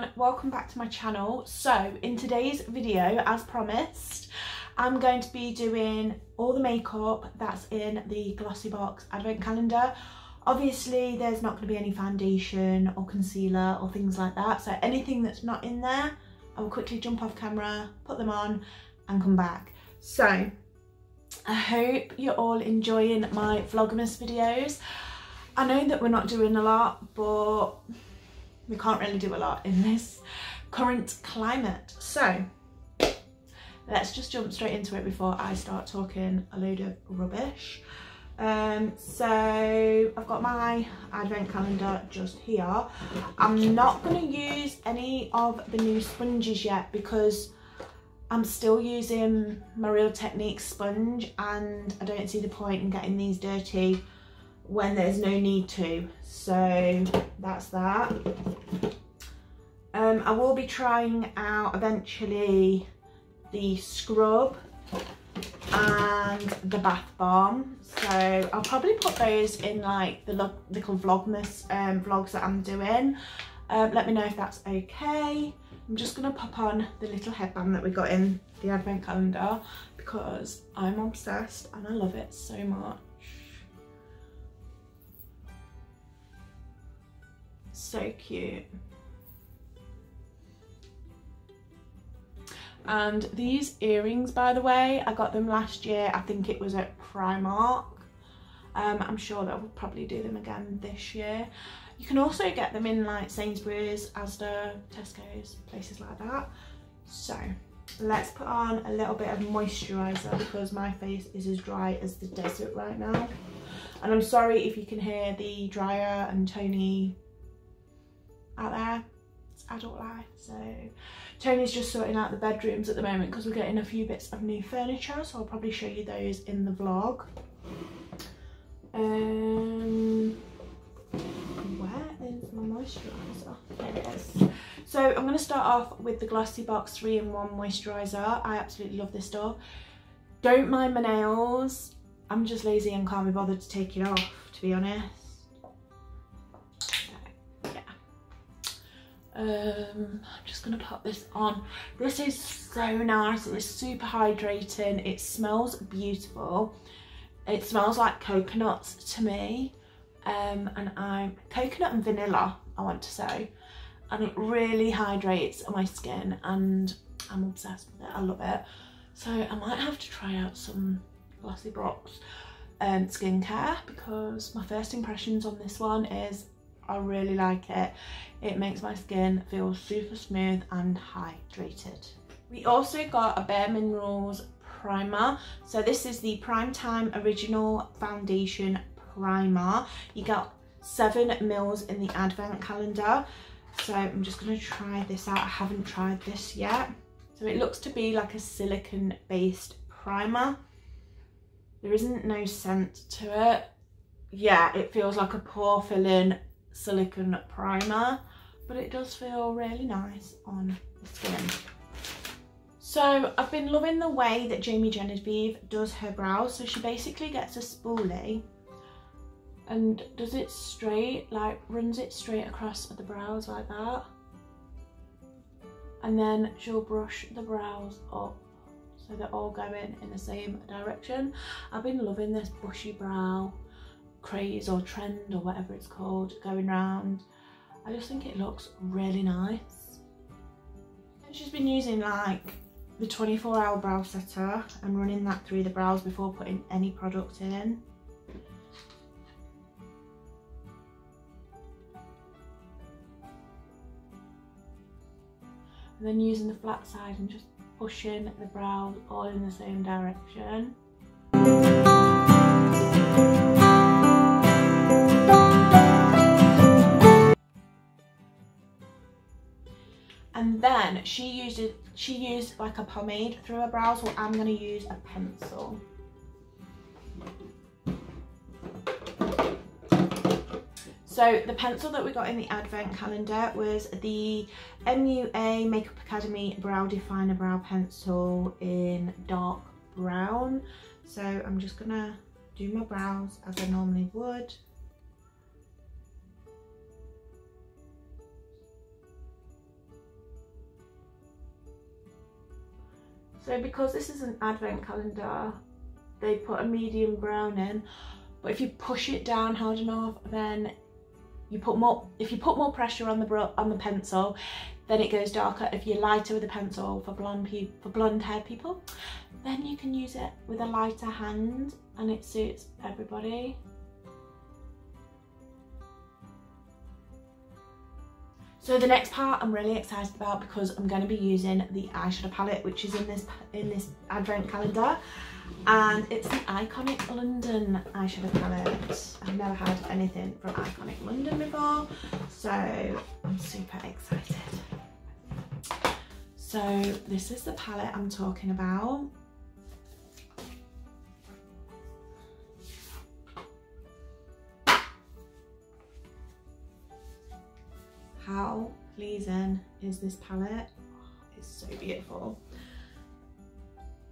everyone, welcome back to my channel. So in today's video, as promised, I'm going to be doing all the makeup that's in the glossybox advent calendar. Obviously there's not going to be any foundation or concealer or things like that, so anything that's not in there I will quickly jump off camera, put them on and come back. So I hope you're all enjoying my Vlogmas videos. I know that we're not doing a lot, but we can't really do a lot in this current climate. So let's just jump straight into it before I start talking a load of rubbish. So I've got my advent calendar just here. I'm not going to use any of the new sponges yet because I'm still using my Real Techniques sponge and I don't see the point in getting these dirty when there's no need to. So that's that. I will be trying out eventually the scrub and the bath bomb, so I'll probably put those in like the little Vlogmas vlogs that I'm doing. Let me know if that's okay. I'm just gonna pop on the little headband that we got in the advent calendar because I'm obsessed and I love it so much. So cute. And these earrings, by the way, I got them last year. I think it was at Primark. I'm sure that we'll probably do them again this year. You can also get them in like Sainsbury's, Asda, Tesco's, places like that. So let's put on a little bit of moisturiser because my face is as dry as the desert right now. And I'm sorry if you can hear the dryer and Tony out there. It's adult life. So Tony's just sorting out the bedrooms at the moment because we're getting a few bits of new furniture, so I'll probably show you those in the vlog. Where is my moisturiser? There it is. So I'm going to start off with the glossybox 3-in-1 moisturiser. I absolutely love this stuff. Don't mind my nails. I'm just lazy and can't be bothered to take it off, to be honest. I'm just gonna pop this on. This is so nice. It's super hydrating. It smells beautiful. It smells like coconuts to me, and I'm coconut and vanilla, I want to say, and it really hydrates my skin and I'm obsessed with it. I love it. So I might have to try out some glossybox skincare because my first impressions on this one is I really like it. It makes my skin feel super smooth and hydrated. We also got a Bare Minerals primer. So this is the Primetime Original Foundation Primer. You got 7 mils in the advent calendar. So I'm just going to try this out. I haven't tried this yet. So it looks to be like a silicone based primer. There isn't no scent to it. Yeah, it feels like a pore filling silicone primer, but it does feel really nice on the skin. So I've been loving the way that Jamie Genevieve does her brows. So she basically gets a spoolie and does it straight, like runs it straight across the brows like that, and then she'll brush the brows up so they're all going in the same direction. I've been loving this bushy brow craze or trend or whatever it's called going round. I just think it looks really nice. And she's been using like the 24-hour brow setter and running that through the brows before putting any product in. And then using the flat side and just pushing the brows all in the same direction. And then she used like a pomade through her brows. Well, I'm going to use a pencil. So the pencil that we got in the advent calendar was the MUA Makeup Academy Brow Definer Brow Pencil in dark brown. So I'm just going to do my brows as I normally would. So because this is an advent calendar, they put a medium brown in, but if you push it down hard enough, then you put more, if you put more pressure on the pencil, then it goes darker. If you're lighter with a pencil for blonde haired people, then you can use it with a lighter hand and it suits everybody. So the next part I'm really excited about because I'm going to be using the eyeshadow palette, which is in this advent calendar, and it's the Iconic London eyeshadow palette. I've never had anything from Iconic London before, so I'm super excited. So this is the palette I'm talking about. How pleasing is this palette? Oh, it's so beautiful.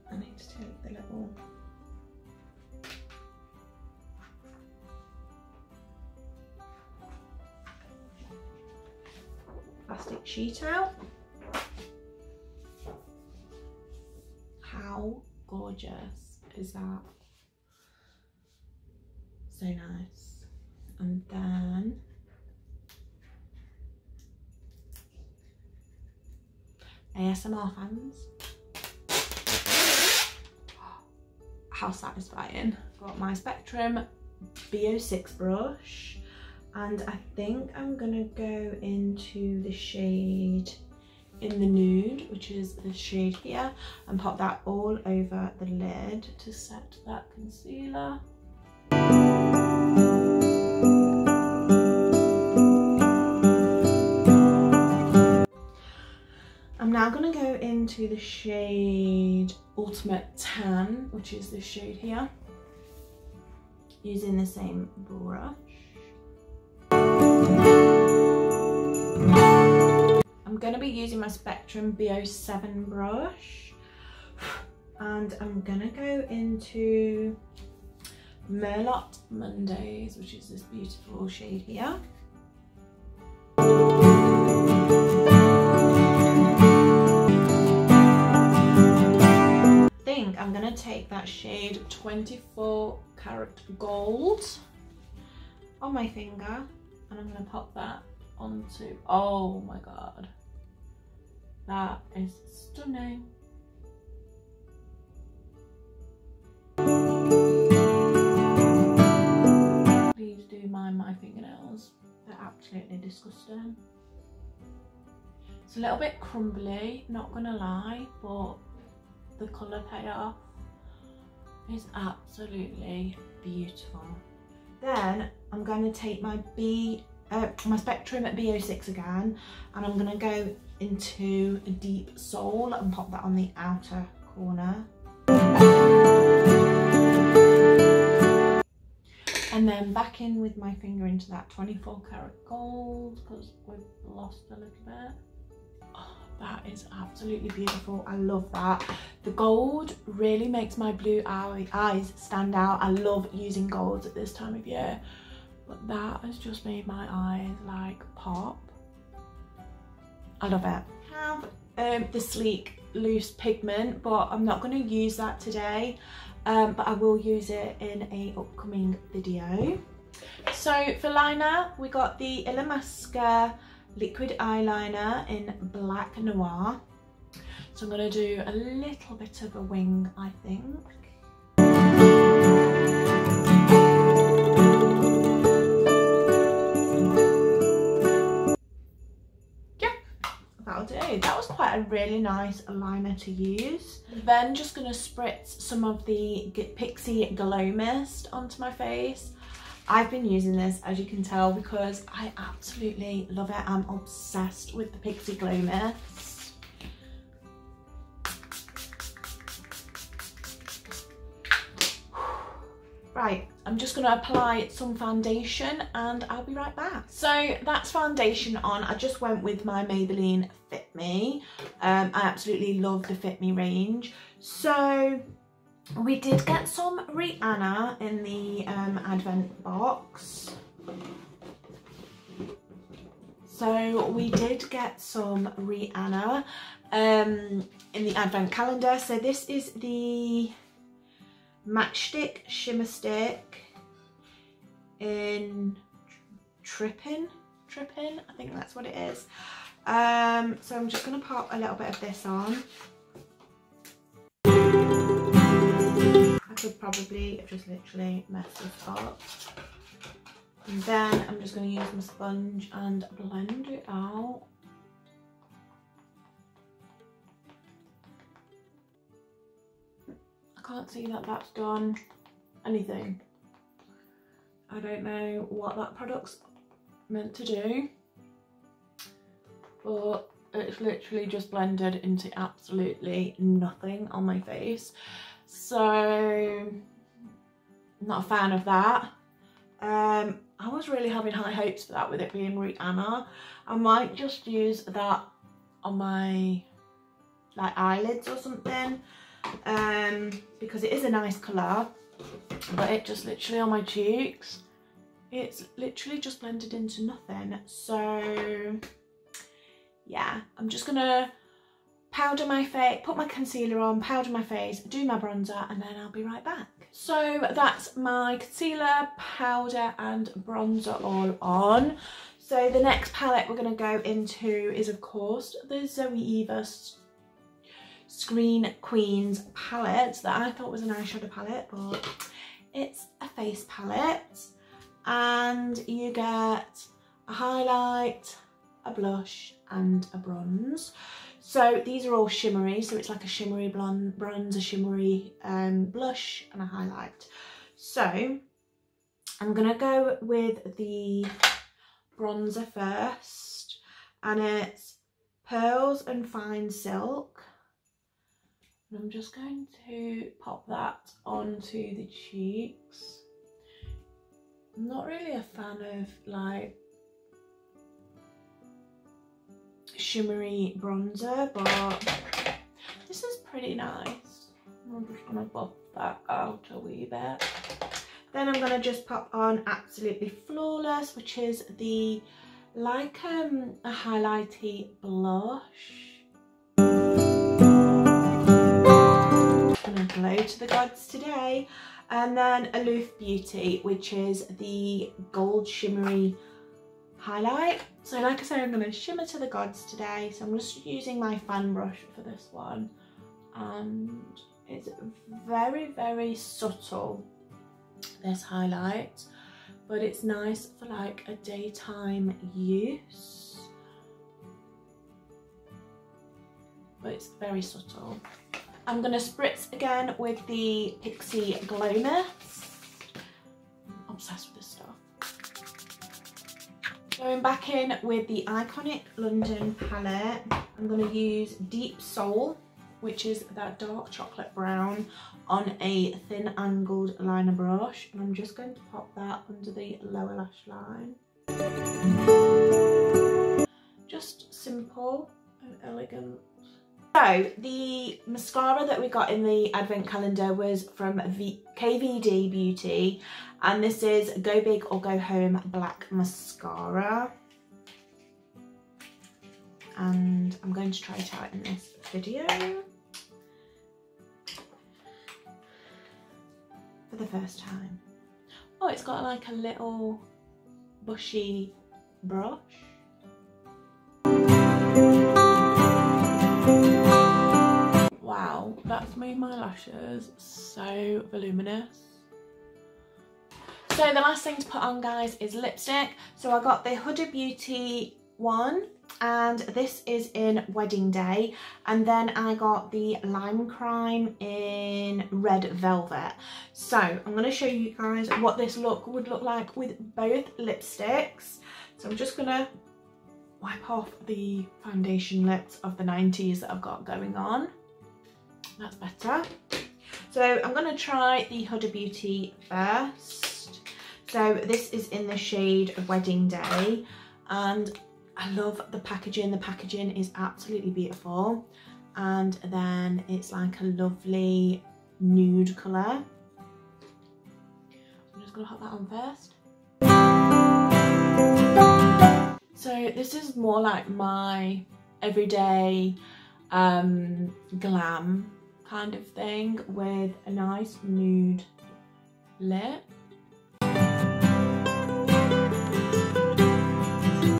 I need to take the little plastic sheet out. How gorgeous is that? So nice. And then ASMR fans. How satisfying. Got my Spectrum B06 brush, and I think I'm gonna go into the shade In the Nude, which is the shade here, and pop that all over the lid to set that concealer. I'm now going to go into the shade Ultimate Tan, which is this shade here, using the same brush. I'm going to be using my Spectrum B07 brush, and I'm going to go into Merlot Mondays, which is this beautiful shade here. I'm going to take that shade 24 Karat Gold on my finger, and I'm going to pop that onto, oh my god, that is stunning. Please do mind my fingernails, they're absolutely disgusting. It's a little bit crumbly, not gonna lie, but the colour payoff is absolutely beautiful. Then I'm going to take my my Spectrum at B06 again, and I'm going to go into a Deep Soul and pop that on the outer corner. And then back in with my finger into that 24 Karat Gold, because we've lost a little bit. That is absolutely beautiful. I love that. The gold really makes my blue eyes stand out. I love using golds at this time of year, but that has just made my eyes like pop. I love it. I have the Sleek Loose Pigment, but I'm not going to use that today, but I will use it in a upcoming video. So for liner, we got the Illamasqua liquid eyeliner in Black Noir. So I'm going to do a little bit of a wing, I think. Yeah, that'll do. That was quite a really nice liner to use. Then just going to spritz some of the Pixie Glow Mist onto my face. I've been using this, as you can tell, because I absolutely love it. I'm obsessed with the Pixie Glow Mist. Right, I'm just going to apply some foundation and I'll be right back. So that's foundation on. I just went with my Maybelline Fit Me. I absolutely love the Fit Me range. So we did get some Rihanna in the advent box. So we did get some Rihanna. in the advent calendar. So this is the Matchstick Shimmer Stick in Trippin, I think that's what it is. So I'm just going to pop a little bit of this on. I could probably have just literally messed this up. And then I'm just going to use my sponge and blend it out. I can't see that that's done anything. I don't know what that product's meant to do, but it's literally just blended into absolutely nothing on my face. So I'm not a fan of that. I was really having high hopes for that with it being Rihanna. I might just use that on my like eyelids or something, because it is a nice colour, but it just literally on my cheeks, it's literally just blended into nothing. So yeah, I'm just gonna powder my face, put my concealer on, powder my face, do my bronzer, and then I'll be right back. So that's my concealer, powder and bronzer all on. So the next palette we're going to go into is of course the Zoe Eva Screen Queens palette that I thought was an eyeshadow palette, but it's a face palette, and you get a highlight, a blush and a bronze. So these are all shimmery, so it's like a shimmery bronze, a shimmery blush and a highlight. So I'm gonna go with the bronzer first, and it's Pearls and Fine Silk. And I'm just going to pop that onto the cheeks. I'm not really a fan of like shimmery bronzer, but this is pretty nice. I'm just gonna buff that out a wee bit. Then I'm gonna just pop on Absolutely Flawless, which is the like a highlighty blush. Gonna glow to the gods today. And then Aloof Beauty, which is the gold shimmery highlight. So like I say, I'm going to shimmer to the gods today, so I'm just using my fan brush for this one, and it's very, very subtle, this highlight, but it's nice for like a daytime use, but it's very subtle. I'm going to spritz again with the Pixie Glow Mist. I'm obsessed with this stuff. Going back in with the Iconic London palette, I'm going to use Deep Soul, which is that dark chocolate brown, on a thin angled liner brush, and I'm just going to pop that under the lower lash line. Just simple and elegant. So the mascara that we got in the advent calendar was from KVD Beauty, and this is Go Big or Go Home Black Mascara, and I'm going to try it out in this video for the first time. Oh, it's got like a little bushy brush. Wow, that's made my lashes so voluminous. So the last thing to put on, guys, is lipstick. So I got the Huda Beauty one, and this is in Wedding Day, and then I got the Lime Crime in Red Velvet. So I'm going to show you guys what this look would look like with both lipsticks. So I'm just going to wipe off the foundation lips of the 90s that I've got going on. That's better. So I'm going to try the Huda Beauty first. So this is in the shade Wedding Day, and I love the packaging. The packaging is absolutely beautiful, and then it's like a lovely nude colour. I'm just going to pop that on first. So this is more like my everyday glam kind of thing with a nice nude lip.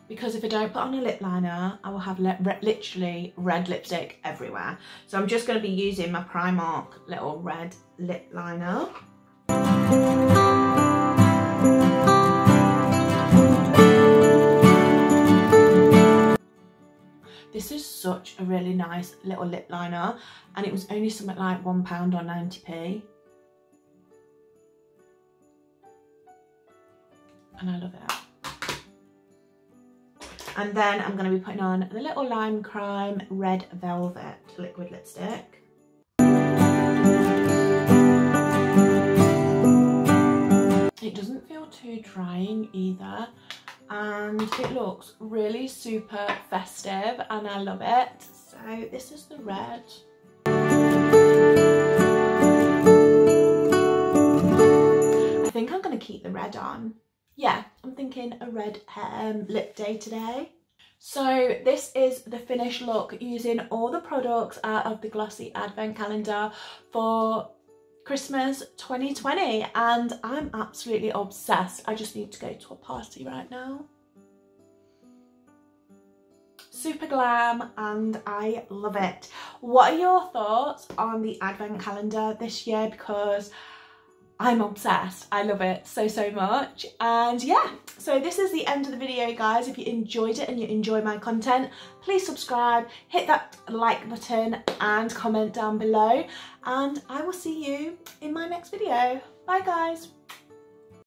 Because if I don't put on a lip liner, I will have literally red lipstick everywhere. So I'm just going to be using my Primark little red lip liner. This is such a really nice little lip liner, and it was only something like £1 or 90p. And I love it. And then I'm going to be putting on the little Lime Crime Red Velvet liquid lipstick. It doesn't feel too drying either, and it looks really super festive and I love it. So this is the red. I think I'm going to keep the red on. Yeah, I'm thinking a red lip day today. So this is the finished look using all the products out of the Glossy Advent Calendar for Christmas 2020, and I'm absolutely obsessed. I just need to go to a party right now. Super glam and I love it. What are your thoughts on the Advent Calendar this year? Because I'm obsessed. I love it so much. And yeah, so this is the end of the video, guys. If you enjoyed it and you enjoy my content, please subscribe, hit that like button and comment down below, and I will see you in my next video. Bye guys.